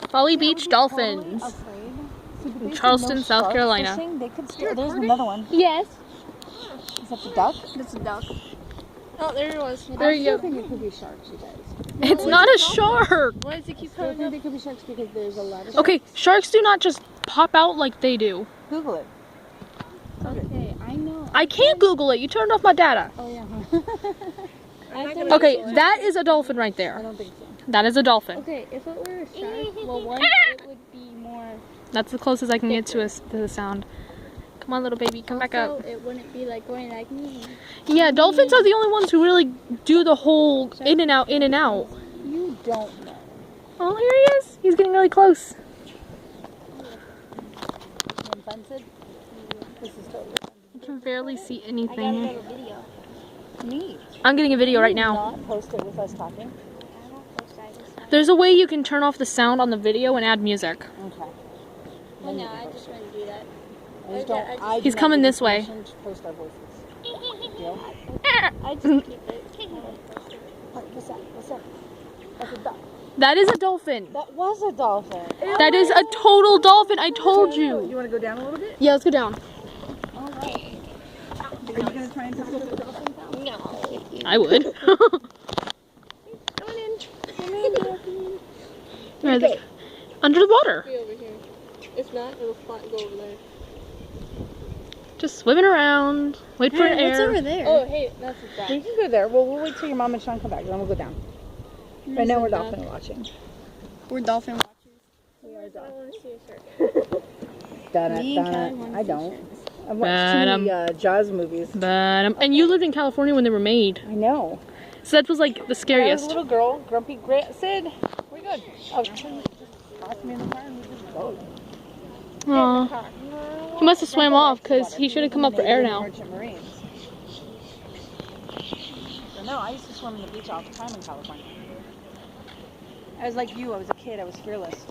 Folly Beach dolphins. In Charleston, South Carolina. They could still, there's another one. Yes. Is that the duck? That's a duck. Oh, there it was. There you I go. think it could be sharks, you guys. It's not a shark. Why does it keep I coming think up? they could be sharks because there's a lot of Okay, sharks do not just pop out like they do. Google it. Okay, I know. I can't Google it. You turned off my data. Oh yeah. Okay, that is a dolphin right I there. don't think so. That is a dolphin. Okay, if it were a shark, well, one, it would be more. That's the closest I can get to the sound. Come on, little baby, come back up. Also, it wouldn't be like going like me. Yeah, dolphins are the only ones who really do the whole in and out, in and out. You don't know. Oh, here he is. He's getting really close. Offensive? This is totally I can barely see I got anything. a video. neat. I'm getting a video right now. Not post it with us talking. I don't post that. There's a way you can turn off the sound on the video and add music. Okay. Well, no, I just wouldn't do that. I just don't. I do He's not coming give this way. permission to post our voices. Deal? I just keep it. What? What's that? What's that? That's a duck. That is a dolphin. That was a dolphin. That is a total dolphin. I told you. You want to go down a little bit? Yeah, let's go down. All right. Are you gonna try and talk to the dolphin? No. I would. Where are they? Under the water. Be over here. If not, it'll go over there. Just swimming around. Wait for air. there? Oh, hey, that's a duck. We can go there. Well, we'll wait till your mom and Sean come back, then we'll go down. Right now we're dolphin watching. We're dolphin watchers. We are I dolphin. want to see a shark. I don't. I've watched too many Jaws movies. But and you lived in California when they were made, I know. so that was like the When I was a scariest. little girl, Grumpy Sid, we're good. Oh, just locked me in the car and we just go. Aw. He must have swam off because he should have come up for air now. Merchant Marines. So no, I used to swim in the beach all the time in California. I was like you. I was a kid. I was fearless.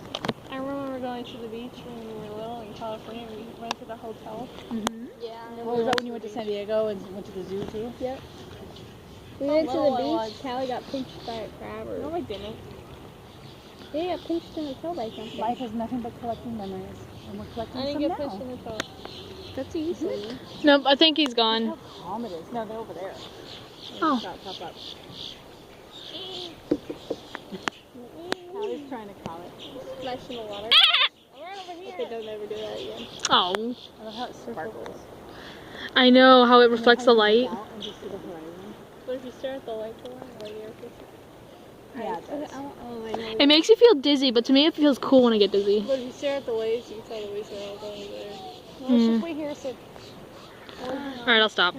I remember going to the beach when we were little in California. We rented a hotel. Yeah. What was that when you went to San Diego and went to the zoo too? Yep. We went to the beach. Callie got pinched by a crab. No, I didn't. They got pinched in the toe by something. Life is nothing but collecting memories, and we're collecting I didn't some get now. pinched in the toe. That's easy. Nope, I think he's gone. How calm it is. No, they're over there. Oh. Stop, stop, stop. Callie's trying to call it. Splash in the water. Right over here. Okay, don't ever do that again. Oh, I love how it sparkles. I know how it reflects the light. Out and just see the horizon. But if you stare at the light too long, like you're Yeah, it does. It makes you feel dizzy, but to me it feels cool when I get dizzy. But if you stare at the waves, you can tell the waves are all going there. Well, let's just wait here, Sid. Alright, I'll stop.